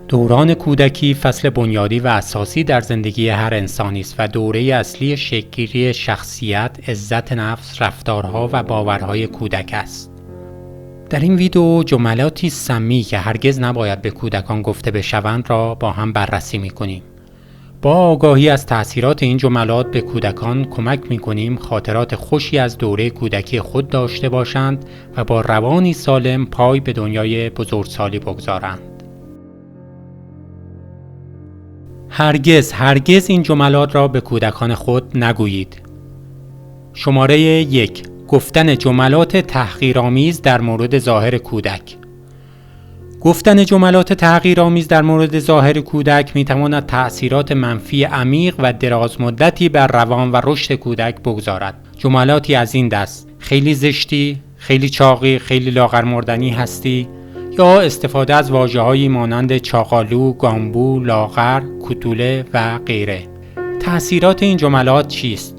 دوران کودکی فصل بنیادی و اساسی در زندگی هر انسانی است و دوره اصلی شکل‌گیری شخصیت، عزت نفس، رفتارها و باورهای کودک است. در این ویدیو جملاتی سمی که هرگز نباید به کودکان گفته بشوند را با هم بررسی می‌کنیم. با آگاهی از تأثیرات این جملات به کودکان کمک می‌کنیم خاطرات خوشی از دوره کودکی خود داشته باشند و با روانی سالم پای به دنیای بزرگسالی بگذارند. هرگز این جملات را به کودکان خود نگویید. شماره 1. گفتن جملات تحقیرآمیز در مورد ظاهر کودک. گفتن جملات تحقیرآمیز در مورد ظاهر کودک می‌تواند تأثیرات منفی عمیق و درازمدتی بر روان و رشد کودک بگذارد. جملاتی از این دست: خیلی زشتی، خیلی چاقی، خیلی لاغر مردنی هستی، یا استفاده از واژه‌هایی مانند چاقالو، گامبو، لاغر، کوتوله و غیره. تأثیرات این جملات چیست؟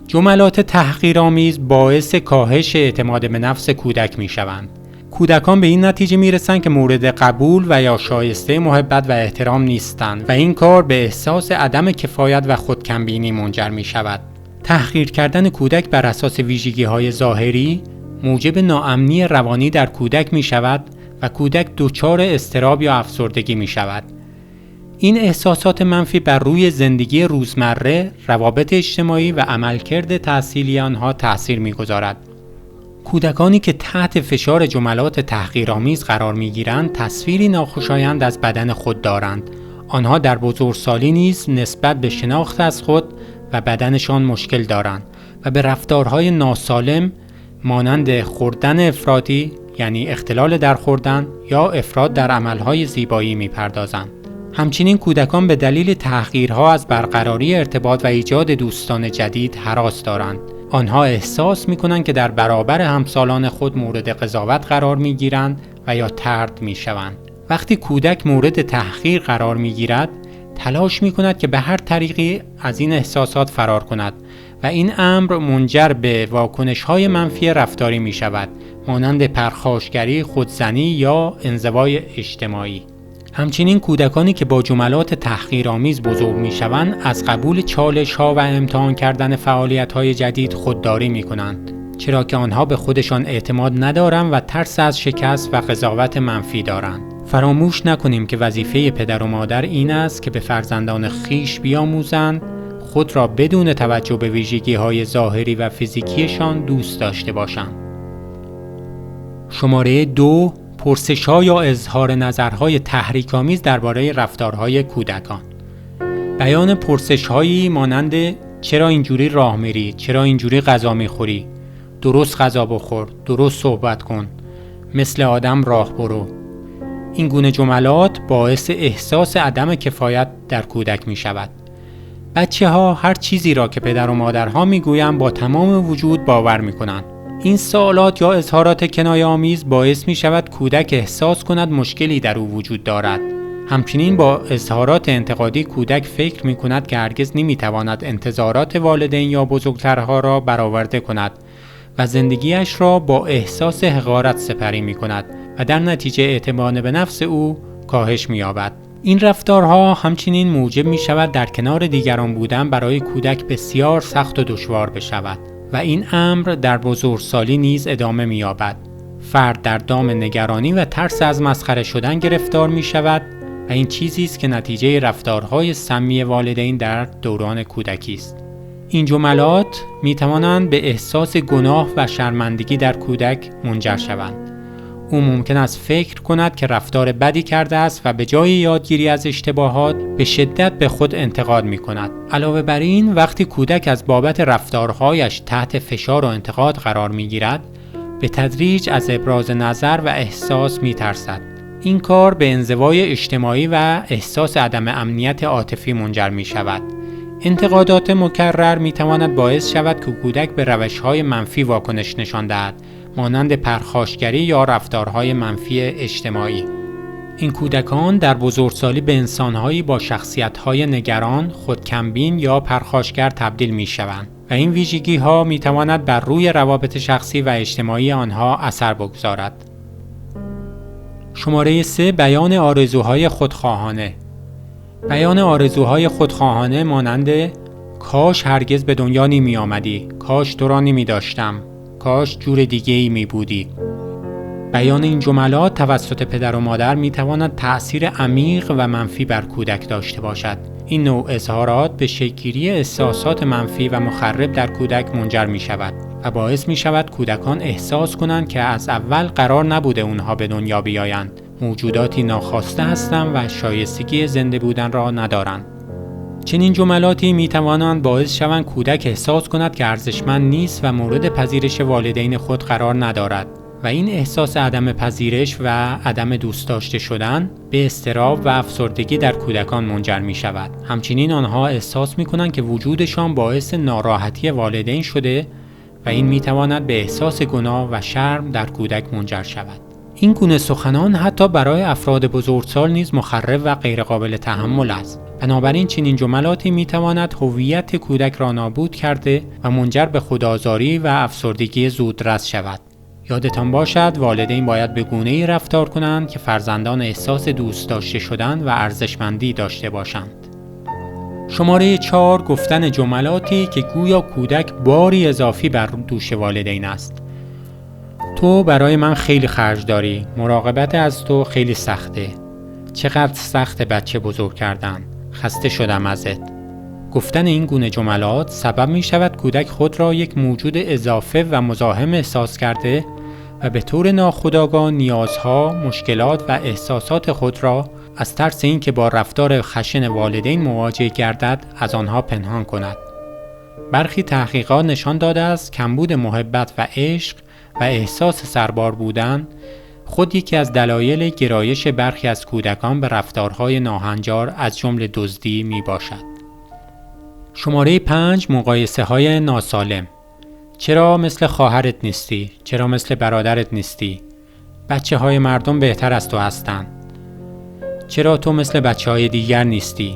جملات تحقیرآمیز باعث کاهش اعتماد به نفس کودک می‌شوند. کودکان به این نتیجه می‌رسند که مورد قبول و یا شایسته محبت و احترام نیستند و این کار به احساس عدم کفایت و خودکمبینی منجر می‌شود. تحقیر کردن کودک بر اساس ویژگی‌های ظاهری موجب ناامنی روانی در کودک می‌شود و کودک دچار اضطراب یا افسردگی می‌شود. این احساسات منفی بر روی زندگی روزمره، روابط اجتماعی و عملکرد تحصیلی آنها تأثیر می‌گذارد. کودکانی که تحت فشار جملات تحقیرآمیز قرار می‌گیرند، تصویری ناخوشایند از بدن خود دارند. آنها در بزرگسالی نیز نسبت به شناخت از خود و بدنشان مشکل دارند و به رفتارهای ناسالم مانند خوردن افراطی، یعنی اختلال در خوردن، یا افراط در عملهای زیبایی می‌پردازند. همچنین کودکان به دلیل تحقیرها از برقراری ارتباط و ایجاد دوستان جدید هراس دارند. آنها احساس می‌کنند که در برابر همسالان خود مورد قضاوت قرار می‌گیرند و یا طرد می‌شوند. وقتی کودک مورد تحقیر قرار می‌گیرد، تلاش می‌کند که به هر طریقی از این احساسات فرار کند و این امر منجر به واکنش‌های منفی رفتاری می‌شود، مانند پرخاشگری، خودزنی یا انزوای اجتماعی. همچنین کودکانی که با جملات تحقیرآمیز بزرگ می‌شوند، از قبول چالش‌ها و امتحان کردن فعالیت‌های جدید خودداری می‌کنند، چرا که آنها به خودشان اعتماد ندارند و ترس از شکست و قضاوت منفی دارند. فراموش نکنیم که وظیفه پدر و مادر این است که به فرزندان خویش بیاموزند خود را بدون توجه به ویژگی‌های ظاهری و فیزیکیشان دوست داشته باشند. شماره 2. پرسش‌ها یا اظهار نظرهای تحریک‌آمیز درباره رفتارهای کودکان. بیان پرسش‌هایی مانند چرا اینجوری راه میری؟ چرا اینجوری غذا میخوری؟ درست غذا بخور، درست صحبت کن، مثل آدم راه برو. این گونه جملات باعث احساس عدم کفایت در کودک می‌شود. بچه‌ها هر چیزی را که پدر و مادرها میگویند با تمام وجود باور میکنند. این سوالات یا اظهارات کنایه‌آمیز باعث می‌شود کودک احساس کند مشکلی در او وجود دارد. همچنین با اظهارات انتقادی کودک فکر می‌کند که هرگز نمی‌تواند انتظارات والدین یا بزرگترها را برآورده کند و زندگیش را با احساس حقارت سپری می‌کند و در نتیجه اعتماد به نفس او کاهش می‌یابد. این رفتارها همچنین موجب می‌شود در کنار دیگران بودن برای کودک بسیار سخت و دشوار بشود و این امر در بزرگسالی نیز ادامه می‌یابد. فرد در دام نگرانی و ترس از مسخره شدن گرفتار می‌شود و این چیزی است که نتیجه رفتارهای سمی والدین در دوران کودکی است. این جملات می‌توانند به احساس گناه و شرمندگی در کودک منجر شوند. او ممکن است فکر کند که رفتار بدی کرده است و به جای یادگیری از اشتباهات به شدت به خود انتقاد می کند. علاوه بر این، وقتی کودک از بابت رفتارهایش تحت فشار و انتقاد قرار می گیرد، به تدریج از ابراز نظر و احساس می ترسد. این کار به انزوای اجتماعی و احساس عدم امنیت عاطفی منجر می شود. انتقادات مکرر می تواند باعث شود که کودک به روش‌های منفی واکنش نشان دهد، مانند پرخاشگری یا رفتارهای منفی اجتماعی. این کودکان در بزرگسالی به انسان‌هایی با شخصیت‌های نگران، خودکمبین یا پرخاشگر تبدیل می‌شوند و این ویژگی‌ها می‌تواند بر روی روابط شخصی و اجتماعی آنها اثر بگذارد. شماره 3 بیان آرزوهای خودخواهانه. بیان آرزوهای خودخواهانه مانند کاش هرگز به دنیا نمی آمدی، کاش تو را نمی داشتم، کاش جور دیگه ای می بودی. بیان این جملات توسط پدر و مادر می تواند تأثیر عمیق و منفی بر کودک داشته باشد. این نوع اظهارات به شکل‌گیری احساسات منفی و مخرب در کودک منجر می شود و باعث می شود کودکان احساس کنند که از اول قرار نبوده اونها به دنیا بیایند، موجوداتی ناخواسته هستند و شایستگی زنده بودن را ندارند. چنین جملاتی می توانند باعث شوند کودک احساس کند که ارزشمند نیست و مورد پذیرش والدین خود قرار ندارد و این احساس عدم پذیرش و عدم دوست داشته شدن به اضطراب و افسردگی در کودکان منجر می شود. همچنین آنها احساس می کنند که وجودشان باعث ناراحتی والدین شده و این می تواند به احساس گناه و شرم در کودک منجر شود. این گونه سخنان حتی برای افراد بزرگسال نیز مخرب و غیرقابل تحمل است. بنابراین چنین جملاتی می تواند هویت کودک را نابود کرده و منجر به خودآزاری و افسردگی زودرس شود. یادتان باشد والدین باید به گونه‌ای رفتار کنند که فرزندان احساس دوست داشته شدن و ارزشمندی داشته باشند. شماره 4 گفتن جملاتی که گویا کودک باری اضافی بر دوش والدین است. تو برای من خیلی خرج داری، مراقبت از تو خیلی سخته. چقدر سخت بچه بزرگ کردن، خسته شدم ازت. گفتن این گونه جملات سبب می شود کودک خود را یک موجود اضافه و مزاحم احساس کرده و به طور ناخودآگاه نیازها، مشکلات و احساسات خود را از ترس اینکه با رفتار خشن والدین مواجه گردد از آنها پنهان کند. برخی تحقیقات نشان داده است کمبود محبت و عشق و احساس سربار بودن خود یکی از دلایل گرایش برخی از کودکان به رفتارهای ناهنجار از جمله دزدی می باشد. شماره 5 مقایسه های ناسالم. چرا مثل خواهرت نیستی؟ چرا مثل برادرت نیستی؟ بچه های مردم بهتر از تو هستند. چرا تو مثل بچه های دیگر نیستی؟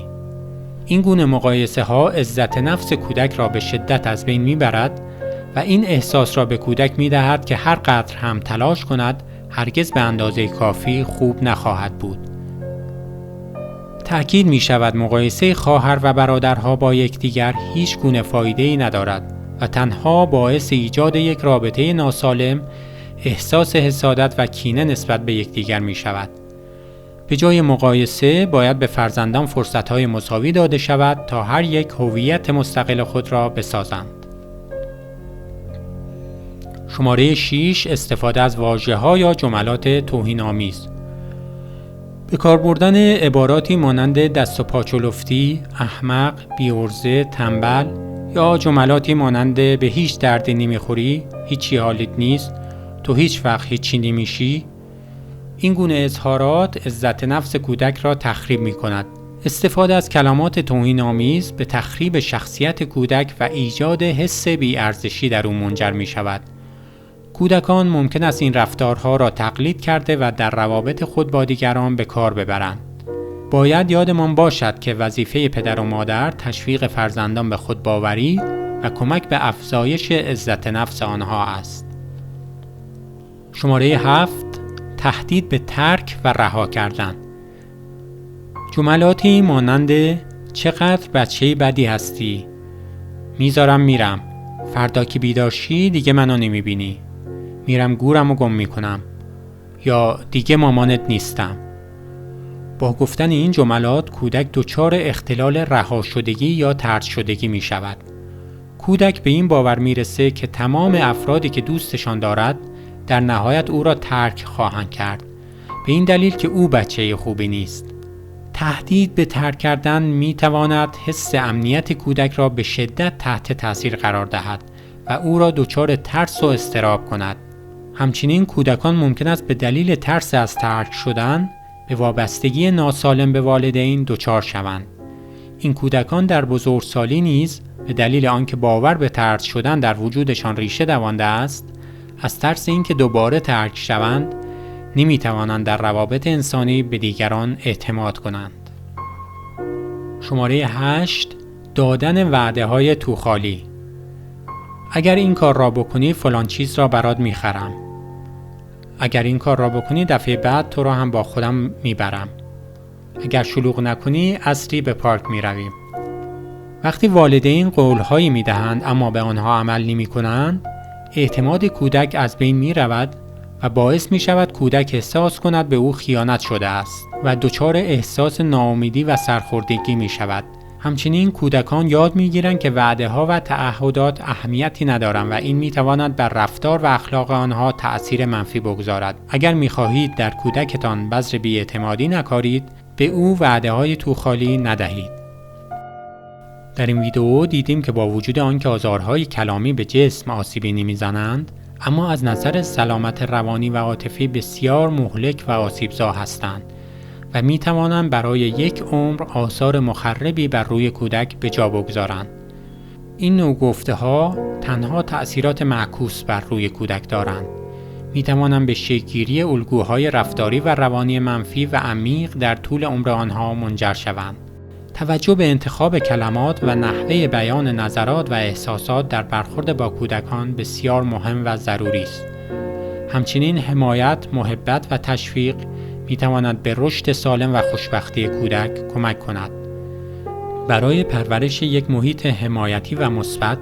این گونه مقایسه ها عزت نفس کودک را به شدت از بین می برد و این احساس را به کودک می دهد که هر قدر هم تلاش کند هرگز به اندازه کافی خوب نخواهد بود. تأکید می شود مقایسه خواهر و برادرها با یکدیگر هیچ گونه فایده‌ای ندارد و تنها باعث ایجاد یک رابطه ناسالم، احساس حسادت و کینه نسبت به یکدیگر می شود. به جای مقایسه باید به فرزندان فرصت‌های مساوی داده شود تا هر یک هویت مستقل خود را بسازند. شماره 6 استفاده از واژه‌ها یا جملات توهین‌آمیز. به کار بردن عباراتی مانند دست و پا چلفتی، احمق، بی‌عرضه، تنبل یا جملاتی مانند به هیچ دردی نمیخوری، هیچی حالیت نیست، تو هیچ وقت هیچی نمیشی. این گونه اظهارات عزت نفس کودک را تخریب می کند. استفاده از کلمات توهین‌آمیز به تخریب شخصیت کودک و ایجاد حس بی‌ارزشی در او منجر می شود. کودکان ممکن است این رفتارها را تقلید کرده و در روابط خود با دیگران به کار ببرند. باید یادمان باشد که وظیفه پدر و مادر تشویق فرزندان به خودباوری و کمک به افزایش عزت نفس آنها است. شماره 7 تهدید به ترک و رها کردن. جملاتی مانند چقدر بچه بدی هستی، میذارم میرم، فردا که بیدار شی دیگه منو نمیبینی، میرم گورم و گم میکنم، یا دیگه مامانت نیستم. با گفتن این جملات کودک دچار اختلال رها شدگی یا طرد شدگی می شود. کودک به این باور میرسه که تمام افرادی که دوستشان دارد در نهایت او را ترک خواهند کرد، به این دلیل که او بچه خوبی نیست. تهدید به ترک کردن می تواند حس امنیت کودک را به شدت تحت تاثیر قرار دهد و او را دچار ترس و اضطراب کند. همچنین کودکان ممکن است به دلیل ترس از ترک شدن به وابستگی ناسالم به والدین دچار شوند. این کودکان در بزرگسالی نیز به دلیل آنکه باور به ترک شدن در وجودشان ریشه دوانده است، از ترس اینکه دوباره ترک شوند نمیتوانند در روابط انسانی به دیگران اعتماد کنند. شماره 8 دادن وعده های توخالی. اگر این کار را بکنی فلان چیز را برات میخرم. اگر این کار را بکنی دفعه بعد تو را هم با خودم میبرم. اگر شلوغ نکنی عصری به پارک میرویم. وقتی والدین قولهایی میدهند اما به آنها عمل نمیکنند، اعتماد کودک از بین میرود و باعث میشود کودک احساس کند به او خیانت شده است و دچار احساس ناامیدی و سرخوردگی میشود. همچنین کودکان یاد میگیرند که وعده‌ها و تعهدات اهمیتی ندارند و این میتواند بر رفتار و اخلاق آنها تأثیر منفی بگذارد. اگر میخواهید در کودکتان بذر بی‌اعتمادی نکارید، به او وعده‌های توخالی ندهید. در این ویدئو دیدیم که با وجود آنکه آزارهای کلامی به جسم آسیبی نمیزنند، اما از نظر سلامت روانی و عاطفی بسیار مهلک و آسیبزا هستند و می توانند برای یک عمر آثار مخربی بر روی کودک به جا بگذارند. این نوع گفته‌ها تنها تأثیرات معکوس بر روی کودک دارند. می توانند به شکل‌گیری الگوهای رفتاری و روانی منفی و عمیق در طول عمر آنها منجر شوند. توجه به انتخاب کلمات و نحوه بیان نظرات و احساسات در برخورد با کودکان بسیار مهم و ضروری است. همچنین حمایت، محبت و تشویق می تواند به رشد سالم و خوشبختی کودک کمک کند. برای پرورش یک محیط حمایتی و مثبت،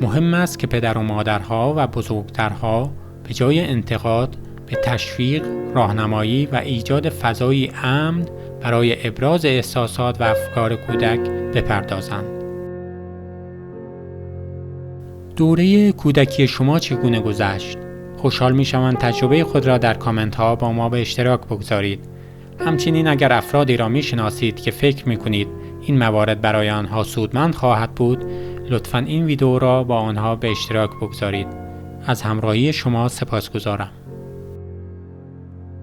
مهم است که پدر و مادرها و بزرگترها به جای انتقاد به تشویق، راهنمایی و ایجاد فضایی امن برای ابراز احساسات و افکار کودک بپردازند. دوره کودکی شما چگونه گذشت؟ خوشحال می‌شوم تجربه خود را در کامنت ها با ما به اشتراک بگذارید. همچنین اگر افرادی را می‌شناسید که فکر می‌کنید این موارد برای آنها سودمند خواهد بود، لطفاً این ویدئو را با آنها به اشتراک بگذارید. از همراهی شما سپاسگزارم.